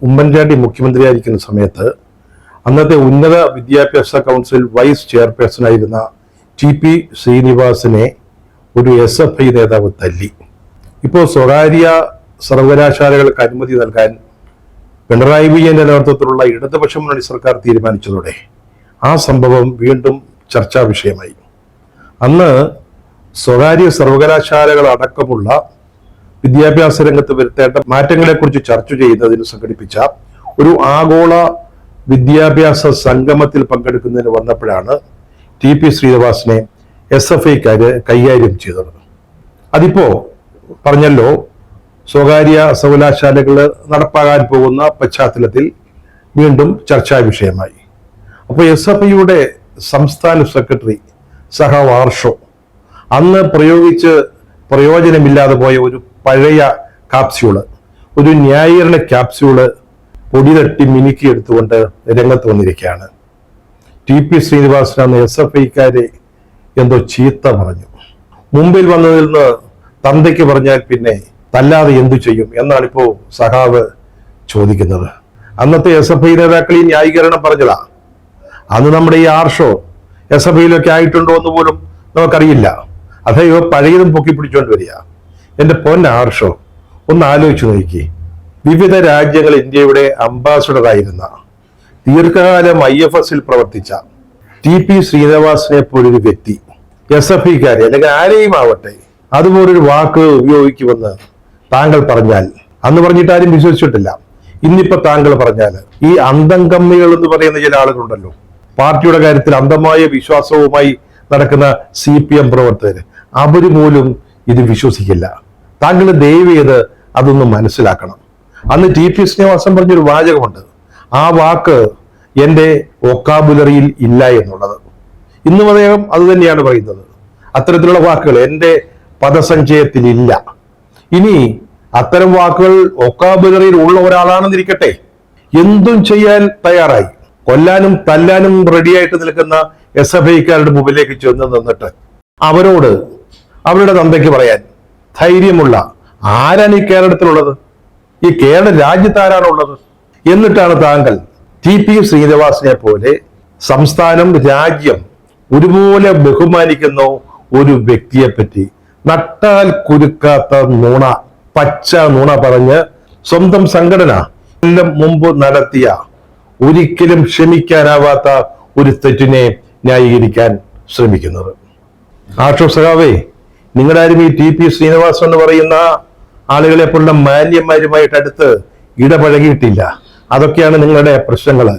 ഉമ്മൻചാണ്ടി മുഖ്യമന്ത്രിയായിരിക്കുന്ന സമയത്ത് അന്നത്തെ ഉന്നത വിദ്യാഭ്യാസ കൗൺസിൽ വൈസ് ചെയർപേഴ്സണായിരുന്ന TP ശ്രീനിവാസനെ ഒരു SFI നേതാവ് തല്ലി. ഇപ്പോൾ സ്വകാര്യ സർവകലാശാലകൾക്ക് അനുമതി നൽകാൻ പിണറായി വിജയന്റെ നേതൃത്വത്തിലുള്ള ഇടതുപക്ഷ മുന്നണി സർക്കാർ തീരുമാനിച്ചതോടെ ആ സംഭവം വീണ്ടും ചർച്ചാ വിഷയമായി. അന്ന് സ്വകാര്യ സർവകലാശാലകൾ അടക്കമുള്ള വിദ്യാഭ്യാസ രംഗത്ത് വരുത്തേണ്ട മാറ്റങ്ങളെക്കുറിച്ച് ചർച്ച ചെയ്യുന്നതിന് സംഘടിപ്പിച്ച ഒരു ആഗോള വിദ്യാഭ്യാസ സംഗമത്തിൽ പങ്കെടുക്കുന്നതിന് വന്നപ്പോഴാണ് TP ശ്രീനിവാസനെ SFIക്കാര് കൈകാര്യം ചെയ്തത്. അതിപ്പോ പറഞ്ഞല്ലോ, സ്വകാര്യ സർവകലാശാലകൾ നടപ്പാകാൻ പോകുന്ന പശ്ചാത്തലത്തിൽ വീണ്ടും ചർച്ചാ വിഷയമായി. അപ്പോൾ SFIയുടെ സംസ്ഥാന സെക്രട്ടറി സഹാവ് ആർഷോ അന്ന് പ്രയോജനമില്ലാതെ പോയ ഒരു പഴയ കാപ്സ്യൂള്, ഒരു ന്യായീകരണ ക്യാപ്സ്യൂള് പൊടി തട്ടി മിനുക്കി എടുത്തുകൊണ്ട് രംഗത്ത് വന്നിരിക്കുകയാണ്. TP ശ്രീനിവാസൻ അന്ന് SFIക്കാരെ എന്തോ ചീത്ത പറഞ്ഞു. മുമ്പിൽ വന്നതിൽ നിന്ന് തന്തയ്ക്ക് പറഞ്ഞാൽ പിന്നെ തല്ലാതെ എന്തു ചെയ്യും എന്നാണ് ഇപ്പോ സഹാവ് ചോദിക്കുന്നത്. അന്നത്തെ SFI നേതാക്കൾ ഈ ന്യായീകരണം പറഞ്ഞതാ. അന്ന് നമ്മുടെ ഈ ആർഷോ SFIയിലൊക്കെ ആയിട്ടുണ്ടോ എന്ന് പോലും നമുക്കറിയില്ല. അതായത് പഴയതും പൊക്കി പിടിച്ചോണ്ട് വരിക. എന്റെ ആർഷോ ഒന്ന് ആലോചിച്ചു നോക്കി. വിവിധ രാജ്യങ്ങൾ ഇന്ത്യയുടെ അംബാസഡറായിരുന്ന, ദീർഘകാലം IFSൽ പ്രവർത്തിച്ച TP ശ്രീനിവാസനെ പോലൊരു വ്യക്തി SFIക്കാരെ അല്ലെങ്കിൽ ആരെയും ആവട്ടെ അതുപോലൊരു വാക്ക് ഉപയോഗിക്കുമെന്ന് താങ്കൾ പറഞ്ഞാൽ, അന്ന് പറഞ്ഞിട്ട് ആരും വിശ്വസിച്ചിട്ടില്ല. ഇന്നിപ്പോ താങ്കൾ പറഞ്ഞാൽ ഈ അന്തം കമ്മികൾ എന്ന് പറയുന്ന ചില ആളുകളുണ്ടല്ലോ, പാർട്ടിയുടെ കാര്യത്തിൽ അന്ധമായ വിശ്വാസവുമായി നടക്കുന്ന CPM പ്രവർത്തകര്, അവര് പോലും ഇത് വിശ്വസിക്കില്ല. താങ്കൾ ദയവ് ചെയ്ത് അതൊന്ന് മനസ്സിലാക്കണം. അന്ന് TP ശ്രീനിവാസൻ പറഞ്ഞൊരു വാചകമുണ്ട്, ആ വാക്ക് എൻ്റെ വൊക്കാബുലറിയിൽ ഇല്ല എന്നുള്ളത്. ഇന്നും അദ്ദേഹം അത് തന്നെയാണ് പറയുന്നത്. അത്തരത്തിലുള്ള വാക്കുകൾ എൻ്റെ പദസഞ്ചയത്തിൽ ഇല്ല. ഇനി അത്തരം വാക്കുകൾ വൊക്കാബുലറിയിൽ ഉള്ള ഒരാളാണെന്നിരിക്കട്ടെ, എന്തും ചെയ്യാൻ തയ്യാറായി, കൊല്ലാനും തല്ലാനും റെഡിയായിട്ട് നിൽക്കുന്ന SFIക്കാരുടെ മുമ്പിലേക്ക് ചെന്ന് നിന്നിട്ട് അവരോട് അവരുടെ തന്തയ്ക്ക് പറയാൻ ധൈര്യമുള്ള ആരാണ് ഈ കേരളത്തിലുള്ളത്? ഈ കേരള രാജ്യത്ത് ആരാണുള്ളത്? എന്നിട്ടാണ് താങ്കൾ TP ശ്രീനിവാസനെ പോലെ സംസ്ഥാനം, രാജ്യം ഒരുപോലെ ബഹുമാനിക്കുന്ന ഒരു വ്യക്തിയെ പറ്റി നട്ടാൽ കുരുക്കാത്ത നുണ, പച്ച നുണ പറഞ്ഞ് സ്വന്തം സംഘടന മുമ്പ് നടത്തിയ ഒരിക്കലും ക്ഷമിക്കാനാവാത്ത ഒരു തെറ്റിനെ ന്യായീകരിക്കാൻ ശ്രമിക്കുന്നത്. സഖാവേ, നിങ്ങളാരും ഈ TP ശ്രീനിവാസൻ എന്ന് പറയുന്ന ആളുകളെ പോലുള്ള മാന്യന്മാരുമായിട്ട് അടുത്ത് ഇടപഴകിയിട്ടില്ല. അതൊക്കെയാണ് നിങ്ങളുടെ പ്രശ്നങ്ങള്.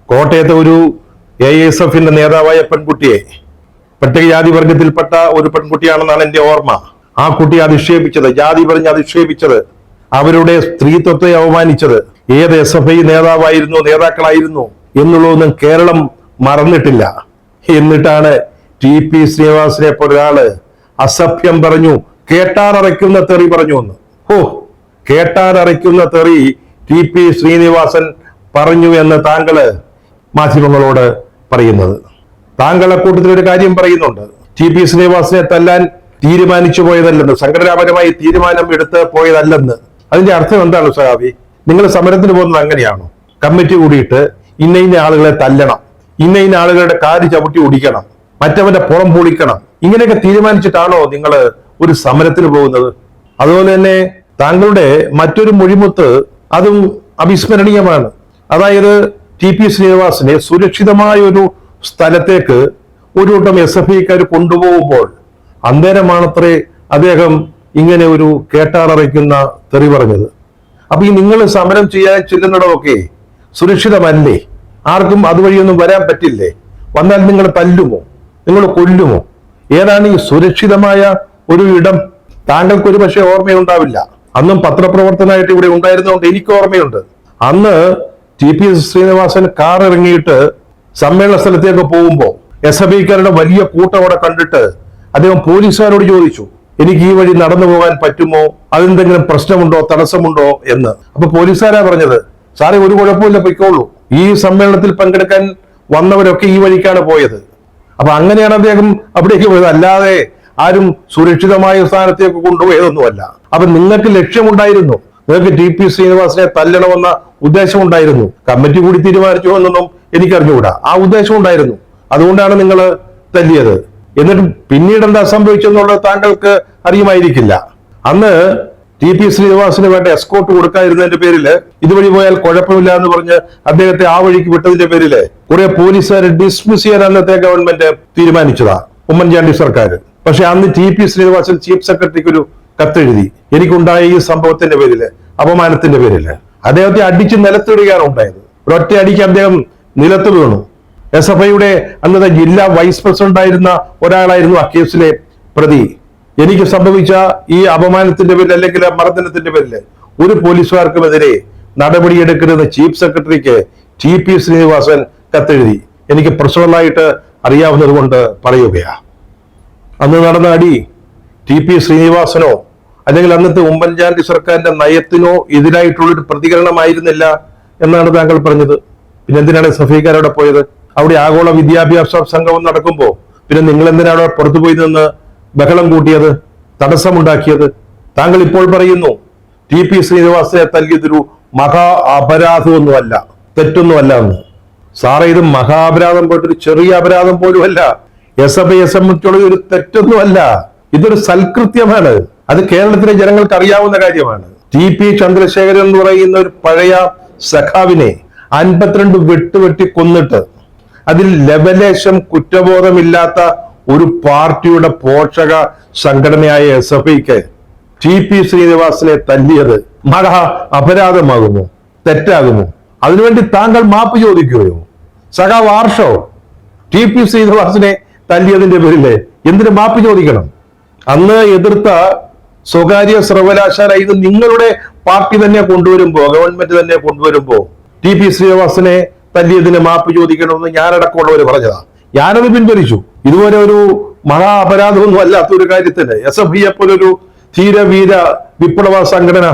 കോട്ടയത്തെ ഒരു ASFന്റെ നേതാവായ പെൺകുട്ടിയെ, പട്ടികജാതി വർഗത്തിൽപ്പെട്ട ഒരു പെൺകുട്ടിയാണെന്നാണ് എന്റെ ഓർമ്മ, ആ കുട്ടിയെ അധിക്ഷേപിച്ചത്, ജാതി പറഞ്ഞ് അധിക്ഷേപിച്ചത്, അവരുടെ സ്ത്രീത്വത്തെ അവമാനിച്ചത് ഏത് SFI നേതാക്കളായിരുന്നു എന്നുള്ളതൊന്നും കേരളം മറന്നിട്ടില്ല. എന്നിട്ടാണ് TP ശ്രീനിവാസനെ പോലൊരാള് അസഭ്യം പറഞ്ഞു, കേട്ടാറയ്ക്കുന്ന തെറി പറഞ്ഞു എന്ന്. കേട്ടാറയ്ക്കുന്ന തെറി TP ശ്രീനിവാസൻ പറഞ്ഞു എന്ന് താങ്കള് മാധ്യമങ്ങളോട് പറയുന്നത്. താങ്കളെ കൂട്ടത്തിൽ ഒരു കാര്യം പറയുന്നുണ്ട്, TP ശ്രീനിവാസനെ തല്ലാൻ തീരുമാനിച്ചു പോയതല്ലെന്ന്, സംഘടനാപരമായി തീരുമാനം എടുത്ത് പോയതല്ലെന്ന്. അതിന്റെ അർത്ഥം എന്താണ് സഹാബി? നിങ്ങൾ സമരത്തിന് പോകുന്നത് അങ്ങനെയാണോ? കമ്മിറ്റി കൂടിയിട്ട് ഇന്ന ആളുകളെ തല്ലണം, ഇന്ന ആളുകളുടെ കാല് ചവിട്ടി ഒടിക്കണം, മറ്റവന്റെ പുറം പൊളിക്കണം, ഇങ്ങനെയൊക്കെ തീരുമാനിച്ചിട്ടാണോ നിങ്ങൾ ഒരു സമരത്തിന് പോകുന്നത്? അതുപോലെ തന്നെ താങ്കളുടെ മറ്റൊരു മൊഴിമുത്ത് അതും അവിസ്മരണീയമാണ്. അതായത് TP ശ്രീനിവാസനെ സുരക്ഷിതമായ ഒരു സ്ഥലത്തേക്ക് ഒരു കൂട്ടം SFIക്കാർ കൊണ്ടുപോകുമ്പോൾ അന്നേരമാണത്രേ അദ്ദേഹം ഇങ്ങനെ ഒരു കേട്ടാറയ്ക്കുന്ന തെറി പറഞ്ഞത്. അപ്പൊ ഈ നിങ്ങൾ സമരം ചെയ്യാൻ ചെല്ലുന്നിടമൊക്കെ സുരക്ഷിതമല്ലേ? ആർക്കും അതുവഴിയൊന്നും വരാൻ പറ്റില്ലേ? വന്നാൽ നിങ്ങൾ തല്ലുമോ? നിങ്ങൾ കൊല്ലുമോ? ഏതാണ് ഈ സുരക്ഷിതമായ ഒരു ഇടം? താങ്കൾക്ക് ഒരു പക്ഷേ ഓർമ്മയുണ്ടാവില്ല. അന്നും പത്രപ്രവർത്തനമായിട്ട് ഇവിടെ ഉണ്ടായിരുന്നതുകൊണ്ട് എനിക്ക് ഓർമ്മയുണ്ട്. അന്ന് TP ശ്രീനിവാസൻ കാർ ഇറങ്ങിയിട്ട് സമ്മേളന സ്ഥലത്തേക്ക് പോകുമ്പോൾ SFIക്കാരുടെ വലിയ കൂട്ടം അവിടെ കണ്ടിട്ട് അദ്ദേഹം പോലീസുകാരോട് ചോദിച്ചു, എനിക്ക് ഈ വഴി നടന്നു പോകാൻ പറ്റുമോ, അതെന്തെങ്കിലും പ്രശ്നമുണ്ടോ, തടസ്സമുണ്ടോ എന്ന്. അപ്പൊ പോലീസുകാരാ പറഞ്ഞത്, സാറേ ഒരു കുഴപ്പമില്ല, പൊയ്ക്കോളൂ, ഈ സമ്മേളനത്തിൽ പങ്കെടുക്കാൻ വന്നവരൊക്കെ ഈ വഴിക്കാണ് പോയത്. അപ്പൊ അങ്ങനെയാണ് അദ്ദേഹം അവിടേക്ക് പോയത്, അല്ലാതെ ആരും സുരക്ഷിതമായ സ്ഥാനത്തേക്ക് കൊണ്ടുപോയതൊന്നുമല്ല. അപ്പൊ നിങ്ങൾക്ക് ലക്ഷ്യമുണ്ടായിരുന്നു, നിങ്ങൾക്ക് ടി പി ശ്രീനിവാസനെ തല്ലണമെന്ന ഉദ്ദേശം ഉണ്ടായിരുന്നു. കമ്മിറ്റി കൂടി തീരുമാനിച്ചു എന്നൊന്നും എനിക്കറിഞ്ഞുകൂടാ. ആ ഉദ്ദേശം ഉണ്ടായിരുന്നു, അതുകൊണ്ടാണ് നിങ്ങൾ തല്ലിയത്. എന്നിട്ട് പിന്നീട് എന്താ സംഭവിച്ചെന്നുള്ളത് താങ്കൾക്ക് അറിയുമായിരിക്കില്ല. അന്ന് ടി പി ശ്രീനിവാസന് വേണ്ട എസ്കോർട്ട് കൊടുക്കാതിരുന്നതിന്റെ പേരില് ഇതുവഴി പോയാൽ കുഴപ്പമില്ല എന്ന് പറഞ്ഞ് അദ്ദേഹത്തെ ആ വഴിക്ക് വിട്ടതിന്റെ പേരില് കുറെ പോലീസുകാരെ ഡിസ്മിസ് ചെയ്യാൻ അന്നത്തെ ഗവൺമെന്റ് തീരുമാനിച്ചതാ, ഉമ്മൻചാണ്ടി സർക്കാർ. പക്ഷെ അന്ന് ടി പി ശ്രീനിവാസൻ ചീഫ് സെക്രട്ടറിക്ക് ഒരു കത്തെഴുതി, എനിക്കുണ്ടായ ഈ സംഭവത്തിന്റെ പേരില്, അപമാനത്തിന്റെ പേരില്. അദ്ദേഹത്തെ അടിച്ച് നിലത്തിടുകയാണ് ഉണ്ടായത്. ഒരൊറ്റ അടിക്ക് അദ്ദേഹം നിലത്ത് വീണു. SFIയുടെ അന്നത്തെ ജില്ലാ വൈസ് പ്രസിഡന്റ് ആയിരുന്ന ഒരാളായിരുന്നു ആ കേസിലെ പ്രതി. എനിക്ക് സംഭവിച്ച ഈ അപമാനത്തിന്റെ പേരിൽ അല്ലെങ്കിൽ മർദ്ദനത്തിന്റെ പേരിൽ ഒരു പോലീസുകാർക്കുമെതിരെ നടപടിയെടുക്കരുത് ചീഫ് സെക്രട്ടറിക്ക് ടി പി ശ്രീനിവാസൻ കത്തെഴുതി. എനിക്ക് പേഴ്സണലായിട്ട് അറിയാവുന്നത് കൊണ്ട് പറയുകയാ. അന്ന് നടന്ന അടി ടി പി ശ്രീനിവാസനോ അല്ലെങ്കിൽ അന്നത്തെ ഉമ്മൻചാണ്ടി സർക്കാരിന്റെ നയത്തിനോ എതിരായിട്ടുള്ളൊരു പ്രതികരണമായിരുന്നില്ല എന്നാണ് താങ്കൾ പറഞ്ഞത്. പിന്നെ എന്തിനാണ് SFIക്കാരവിടെ പോയത്? അവിടെ ആഗോള വിദ്യാഭ്യാസ സംഗമം നടക്കുമ്പോ പിന്നെ നിങ്ങൾ എന്തിനാണ് പുറത്തു പോയി നിന്ന് ബഹളം കൂട്ടിയത്, തടസ്സമുണ്ടാക്കിയത്? താങ്കൾ ഇപ്പോൾ പറയുന്നു ടി പി ശ്രീനിവാസനെ തല്ലിയതൊരു മഹാ അപരാധമൊന്നുമല്ല, തെറ്റൊന്നുമല്ല എന്ന്. സാറേ, ഇത് മഹാപരാധം പോയിട്ടൊരു ചെറിയ അപരാധം പോലുമല്ല. SFIയെ സംബന്ധിച്ചുള്ള ഒരു തെറ്റൊന്നുമല്ല, ഇതൊരു സൽകൃത്യമാണ്. അത് കേരളത്തിലെ ജനങ്ങൾക്ക് അറിയാവുന്ന കാര്യമാണ്. ടി പി ചന്ദ്രശേഖരൻ എന്ന് പറയുന്ന ഒരു പഴയ സഖാവിനെ 52 വെട്ടുവെട്ടി കൊന്നിട്ട് അതിൽ ലവലേശം കുറ്റബോധമില്ലാത്ത ഒരു പാർട്ടിയുടെ പോഷക സംഘടനയായ SFIക്ക് ടി പി ശ്രീനിവാസനെ തല്ലിയത് മഹാ അപരാധമാകുമോ, തെറ്റാകുമോ? അതിനുവേണ്ടി താങ്കൾ മാപ്പ് ചോദിക്കുകയോ? സഖാവ് ആർഷോ ടി പി ശ്രീനിവാസനെ തല്ലിയതിന്റെ പേരില് എന്തിനു മാപ്പ് ചോദിക്കണം? അന്ന് എതിർത്ത സ്വകാര്യ സർവകലാശാല ഇത് നിങ്ങളുടെ പാർട്ടി തന്നെ കൊണ്ടുവരുമ്പോ, ഗവൺമെന്റ് തന്നെ കൊണ്ടുവരുമ്പോ ടി പി ശ്രീനിവാസനെ തല്ലിയതിന് മാപ്പ് ചോദിക്കണമെന്ന് ഞാനടക്കമുള്ളവർ പറഞ്ഞതാ. ഞാനത് പിൻവലിച്ചു. ഇതുപോലെ ഒരു മഹാ അപരാധമൊന്നും അല്ലാത്ത ഒരു കാര്യത്തിന് SFIയെ പോലൊരു ധീരവീര വിപ്ലവ സംഘടന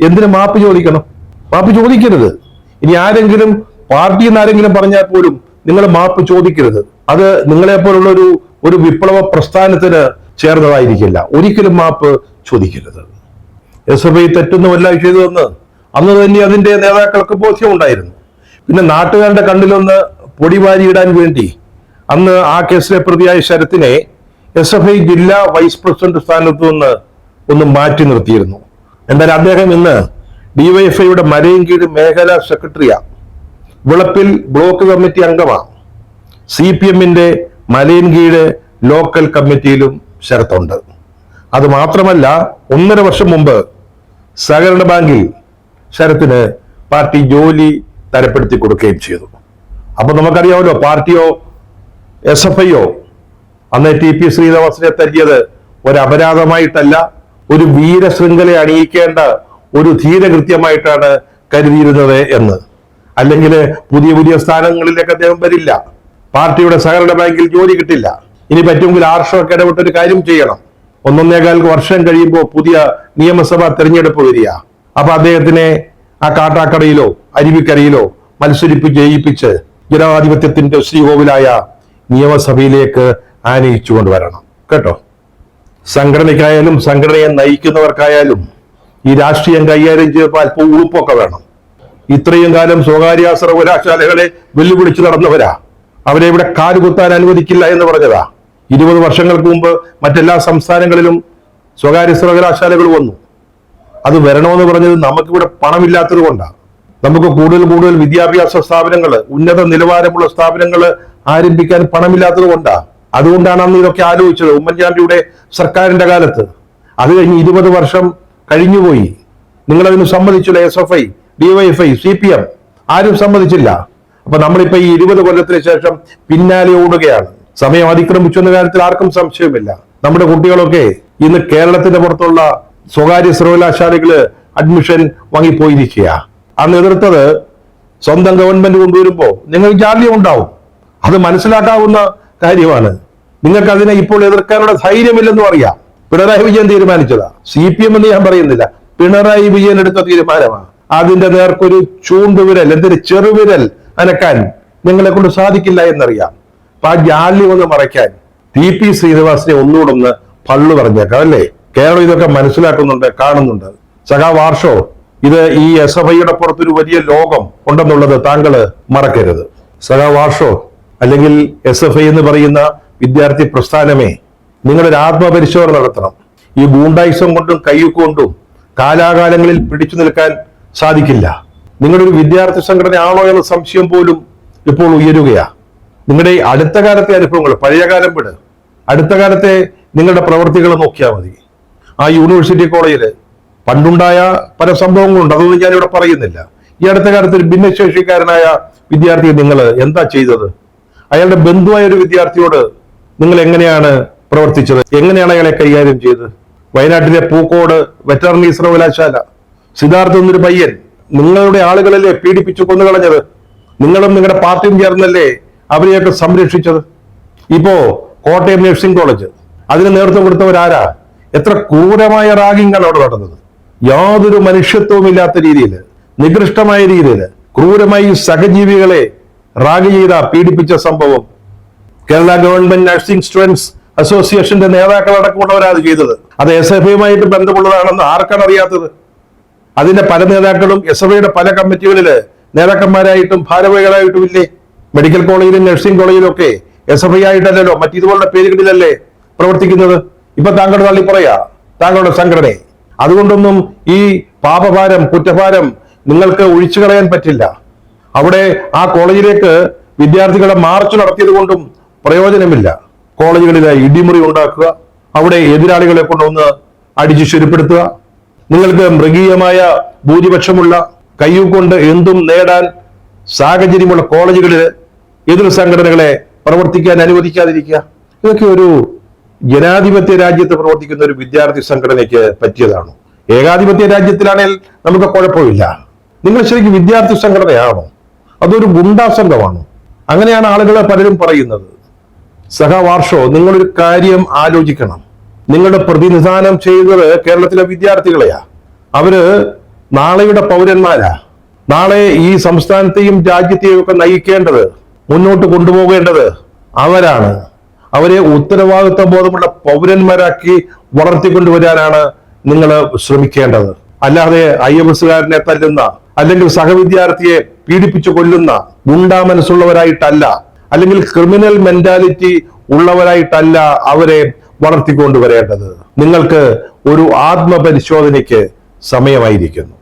എന്തിനു മാപ്പ് ചോദിക്കണം? മാപ്പ് ചോദിക്കരുത്. ഇനി ആരെങ്കിലും പാർട്ടിയിൽ നിന്ന് ആരെങ്കിലും പറഞ്ഞാൽ പോലും നിങ്ങൾ മാപ്പ് ചോദിക്കരുത്. അത് നിങ്ങളെപ്പോലുള്ള ഒരു വിപ്ലവ പ്രസ്ഥാനത്തിന് ചേർന്നതായിരിക്കില്ല. ഒരിക്കലും മാപ്പ് ചോദിക്കരുത്. SFI തെറ്റൊന്നുമല്ല ചെയ്തതെന്ന് അന്ന് തന്നെ അതിന്റെ നേതാക്കൾക്ക് ബോധ്യമുണ്ടായിരുന്നു. പിന്നെ നാട്ടുകാരുടെ കണ്ണിലൊന്ന് പൊടിവാരിയിടാൻ വേണ്ടി അന്ന് ആ കേസിലെ പ്രതിയായ ശരത്തിനെ SFI ജില്ലാ വൈസ് പ്രസിഡന്റ് സ്ഥാനത്ത് നിന്ന് ഒന്ന് മാറ്റി നിർത്തിയിരുന്നു. എന്നാൽ അദ്ദേഹം ഇന്ന് DYFIയുടെ മലയൻകീഴ് മേഖലാ സെക്രട്ടറിയാ, വിളപ്പിൽ ബ്ലോക്ക് കമ്മിറ്റി അംഗമാണ്. CPMന്റെ മലയൻകീഴ് ലോക്കൽ കമ്മിറ്റിയിലും ശരത്തുണ്ട്. അത് മാത്രമല്ല, 1.5 വർഷം മുമ്പ് സഹകരണ ബാങ്കിൽ ശരത്തിന് പാർട്ടി ജോലി തരപ്പെടുത്തി കൊടുക്കുകയും ചെയ്തു. അപ്പൊ നമുക്കറിയാമല്ലോ, പാർട്ടിയോ SFIയോ അന്ന് ടി പി ശ്രീനിവാസനെ തല്ലിയത് ഒരു അപരാധമായിട്ടല്ല, ഒരു വീരശൃംഖല അണിയിക്കേണ്ട ഒരു ധീരകൃത്യമായിട്ടാണ് കരുതിയിരുന്നത് എന്ന്. അല്ലെങ്കിൽ പുതിയ പുതിയ സ്ഥാനങ്ങളിലേക്ക് അദ്ദേഹം വരില്ല, പാർട്ടിയുടെ സഹകരണ ബാങ്കിൽ ജോലി കിട്ടില്ല. ഇനി പറ്റുമെങ്കിൽ ആർഷമൊക്കെ ഇടപെട്ട് ഒരു കാര്യം ചെയ്യണം. 1.25 വർഷം കഴിയുമ്പോൾ പുതിയ നിയമസഭാ തെരഞ്ഞെടുപ്പ് വരിക. അപ്പൊ അദ്ദേഹത്തിനെ ആ കാട്ടാക്കടയിലോ അരുവിക്കരയിലോ ജയിപ്പിച്ച് ജനാധിപത്യത്തിന്റെ ശ്രീകോവിലായ നിയമസഭയിലേക്ക് ആനയിച്ചു കൊണ്ടുവരണം കേട്ടോ. സംഘടനയ്ക്കായാലും സംഘടനയെ നയിക്കുന്നവർക്കായാലും ഈ രാഷ്ട്രീയം കൈകാര്യം ചെയ്തപ്പോൾ അല്പം ഉളുപ്പൊക്കെ വേണം. ഇത്രയും കാലം സ്വകാര്യ സർവകലാശാലകളെ വെല്ലുവിളിച്ച് നടന്നവരാ. അവരെ ഇവിടെ കാലുകുത്താൻ അനുവദിക്കില്ല എന്ന് പറഞ്ഞതാ. 20 വർഷങ്ങൾക്ക് മുമ്പ് മറ്റെല്ലാ സംസ്ഥാനങ്ങളിലും സ്വകാര്യ സർവകലാശാലകൾ വന്നു. അത് വരണമെന്ന് പറഞ്ഞത് നമുക്കിവിടെ പണമില്ലാത്തത് കൊണ്ടാണ്. നമുക്ക് കൂടുതൽ വിദ്യാഭ്യാസ സ്ഥാപനങ്ങൾ, ഉന്നത നിലവാരമുള്ള സ്ഥാപനങ്ങൾ ആരംഭിക്കാൻ പണമില്ലാത്തത് കൊണ്ടാണ്. അതുകൊണ്ടാണ് അന്ന് ഇതൊക്കെ ആലോചിച്ചത് ഉമ്മൻചാണ്ടിയുടെ സർക്കാരിന്റെ കാലത്ത്. അത് കഴിഞ്ഞ് 20 വർഷം കഴിഞ്ഞുപോയി. നിങ്ങളതിന് സമ്മതിച്ചില്ല. SFI, DYFI, CPM ആരും സമ്മതിച്ചില്ല. അപ്പൊ നമ്മളിപ്പോ ഈ 20 കൊല്ലത്തിന് ശേഷം പിന്നാലെ ഓടുകയാണ്. സമയം അതിക്രമിച്ചു എന്ന കാര്യത്തിൽ ആർക്കും സംശയമില്ല. നമ്മുടെ കുട്ടികളൊക്കെ ഇന്ന് കേരളത്തിന്റെ പുറത്തുള്ള സ്വകാര്യ സർവകലാശാലകള് അഡ്മിഷൻ വാങ്ങിപ്പോയിരിക്കുക. അന്ന് എതിർത്തത് സ്വന്തം ഗവൺമെന്റ് കൊണ്ടുവരുമ്പോ നിങ്ങൾക്ക് ജാള്യം ഉണ്ടാവും. അത് മനസ്സിലാക്കാവുന്ന കാര്യമാണ്. നിങ്ങൾക്ക് അതിനെ ഇപ്പോൾ എതിർക്കാനുള്ള ധൈര്യമില്ലെന്നും അറിയാം. പിണറായി വിജയൻ തീരുമാനിച്ചതാ. CPM എന്ന് ഞാൻ പറയുന്നില്ല, പിണറായി വിജയൻ എടുത്ത തീരുമാനമാണ്. അതിന്റെ നേർക്കൊരു ചൂണ്ടുവിരൽ, എന്തൊരു ചെറുവിരൽ അനക്കാൻ നിങ്ങളെ കൊണ്ട് സാധിക്കില്ല എന്നറിയാം. അപ്പൊ ആ ജാള്യം ഒന്ന് മറയ്ക്കാൻ ടി പി ശ്രീനിവാസനെ ഒന്നുകൂടെ ഒന്ന് പള്ളു പറഞ്ഞേക്കാം അല്ലേ? കേരളം ഇതൊക്കെ മനസ്സിലാക്കുന്നുണ്ട്, കാണുന്നുണ്ട്. സഖാവ് ആർഷോ ഇത് ഈ SFIയുടെ പുറത്തൊരു വലിയ ലോകം ഉണ്ടെന്നുള്ളത് താങ്കൾ മറക്കരുത്. സഖാവാഷോ അല്ലെങ്കിൽ SFI എന്ന് പറയുന്ന വിദ്യാർത്ഥി പ്രസ്ഥാനമേ, നിങ്ങളൊരു ആത്മപരിശോധന നടത്തണം. ഈ ഗൂണ്ടായിസം കൊണ്ടും കയ്യൊക്കെ കൊണ്ടും കാലാകാലങ്ങളിൽ പിടിച്ചു നിൽക്കാൻ സാധിക്കില്ല. നിങ്ങളൊരു വിദ്യാർത്ഥി സംഘടന ആണോ എന്ന സംശയം പോലും ഇപ്പോൾ ഉയരുകയാ. നിങ്ങളുടെ ഈ അടുത്ത കാലത്തെ അനുഭവങ്ങൾ, പഴയ കാലം വിട്, അടുത്ത കാലത്തെ നിങ്ങളുടെ പ്രവർത്തികൾ നോക്കിയാൽ മതി. ആ യൂണിവേഴ്സിറ്റി കോളേജിൽ പണ്ടുണ്ടായ പല സംഭവങ്ങളുണ്ട്, അതൊന്നും ഞാനിവിടെ പറയുന്നില്ല. ഈ അടുത്ത കാലത്ത് ഒരു ഭിന്നശേഷിക്കാരനായ വിദ്യാർത്ഥിയെ നിങ്ങൾ എന്താ ചെയ്തത്? അയാളുടെ ബന്ധുവായ ഒരു വിദ്യാർത്ഥിയോട് നിങ്ങൾ എങ്ങനെയാണ് പ്രവർത്തിച്ചത്? എങ്ങനെയാണ് അയാളെ കൈകാര്യം ചെയ്തത്? വയനാട്ടിലെ പൂക്കോട് വെറ്ററിനറി സർവകലാശാല, സിദ്ധാർത്ഥ എന്നൊരു പയ്യൻ, നിങ്ങളുടെ ആളുകളല്ലേ പീഡിപ്പിച്ചു കൊന്നുകളഞ്ഞത്? നിങ്ങളും നിങ്ങളുടെ പാർട്ടിയും ചേർന്നല്ലേ അവരെയൊക്കെ സംരക്ഷിച്ചത്? ഇപ്പോ കോട്ടയം നഴ്സിംഗ് കോളേജ്, അതിന് നേതൃത്വം കൊടുത്തവരാരാ? എത്ര ക്രൂരമായ റാഗിംഗ് ആണ് അവിടെ നടന്നത്. യാതൊരു മനുഷ്യത്വവും ഇല്ലാത്ത രീതിയിൽ, നികൃഷ്ടമായ രീതിയിൽ ക്രൂരമായി സഹജീവികളെ റാഗ് ചെയ്ത പീഡിപ്പിച്ച സംഭവം കേരള ഗവൺമെന്റ് നഴ്സിംഗ് സ്റ്റുഡൻസ് അസോസിയേഷന്റെ നേതാക്കൾ അടക്കമുള്ളവരാണ് അത് ചെയ്തത്. അത് SFIയുമായിട്ട് ബന്ധമുള്ളതാണെന്ന് ആർക്കാണ് അറിയാത്തത്? അതിന്റെ പല നേതാക്കളും SFIയുടെ പല കമ്മിറ്റികളില് നേതാക്കന്മാരായിട്ടും ഭാരവാഹികളായിട്ടും ഇല്ലേ? മെഡിക്കൽ കോളേജിലും നഴ്സിംഗ് കോളേജിലും ഒക്കെ SFI ആയിട്ടല്ലല്ലോ, മറ്റിതുപോലുള്ള പേരുകളിലല്ലേ പ്രവർത്തിക്കുന്നത്. ഇപ്പൊ താങ്കളുടെ തള്ളി പറയാ താങ്കളുടെ സംഘടനയെ. അതുകൊണ്ടൊന്നും ഈ പാപഭാരം, കുറ്റഭാരം നിങ്ങൾക്ക് ഒഴിച്ചു കളയാൻ പറ്റില്ല. അവിടെ ആ കോളേജിലേക്ക് വിദ്യാർത്ഥികളെ മാർച്ച് നടത്തിയത് കൊണ്ടും പ്രയോജനമില്ല. കോളേജുകളിലെ ഇടിമുറി ഉണ്ടാക്കുക, അവിടെ എതിരാളികളെ കൊണ്ടൊന്ന് അടിച്ചു ശരിപ്പെടുത്തുക. നിങ്ങൾക്ക് മൃഗീയമായ ഭൂരിപക്ഷമുള്ള കയ്യുകൊണ്ട് എന്തും നേടാൻ സാഹചര്യമുള്ള കോളേജുകളിൽ എതിർ സംഘടനകളെ പ്രവർത്തിക്കാൻ അനുവദിക്കാതിരിക്കുക. ഇതൊക്കെ ഒരു ജനാധിപത്യ രാജ്യത്ത് പ്രവർത്തിക്കുന്ന ഒരു വിദ്യാർത്ഥി സംഘടനയ്ക്ക് പറ്റിയതാണോ? ഏകാധിപത്യ രാജ്യത്തിലാണെങ്കിൽ നമുക്ക് കുഴപ്പമില്ല. നിങ്ങൾ ശരിക്കും വിദ്യാർത്ഥി സംഘടനയാണോ? അതൊരു ഗുണ്ടാ സംഘമാണോ? അങ്ങനെയാണ് ആളുകളെ പലരും പറയുന്നത്. സഖാവാർഷോ, നിങ്ങളൊരു കാര്യം ആലോചിക്കണം. നിങ്ങളുടെ പ്രതിനിധാനം ചെയ്യുന്നത് കേരളത്തിലെ വിദ്യാർത്ഥികളെയാ. അവര് നാളെയുടെ പൗരന്മാരാ. നാളെ ഈ സംസ്ഥാനത്തെയും രാജ്യത്തെയും ഒക്കെ നയിക്കേണ്ടത്, മുന്നോട്ട് കൊണ്ടുപോകേണ്ടത് അവരാണ്. അവരെ ഉത്തരവാദിത്വ ബോധമുള്ള പൗരന്മാരാക്കി വളർത്തിക്കൊണ്ടുവരാനാണ് നിങ്ങൾ ശ്രമിക്കേണ്ടത്. അല്ലാതെ IASകാരനെ തല്ലുന്ന അല്ലെങ്കിൽ സഹവിദ്യാർത്ഥിയെ പീഡിപ്പിച്ചു കൊല്ലുന്ന ഗുണ്ടാ മനസ്സുള്ളവരായിട്ടല്ല, അല്ലെങ്കിൽ ക്രിമിനൽ മെന്റാലിറ്റി ഉള്ളവരായിട്ടല്ല അവരെ വളർത്തിക്കൊണ്ടുവരേണ്ടത്. നിങ്ങൾക്ക് ഒരു ആത്മപരിശോധനയ്ക്ക് സമയമായിരിക്കുന്നു.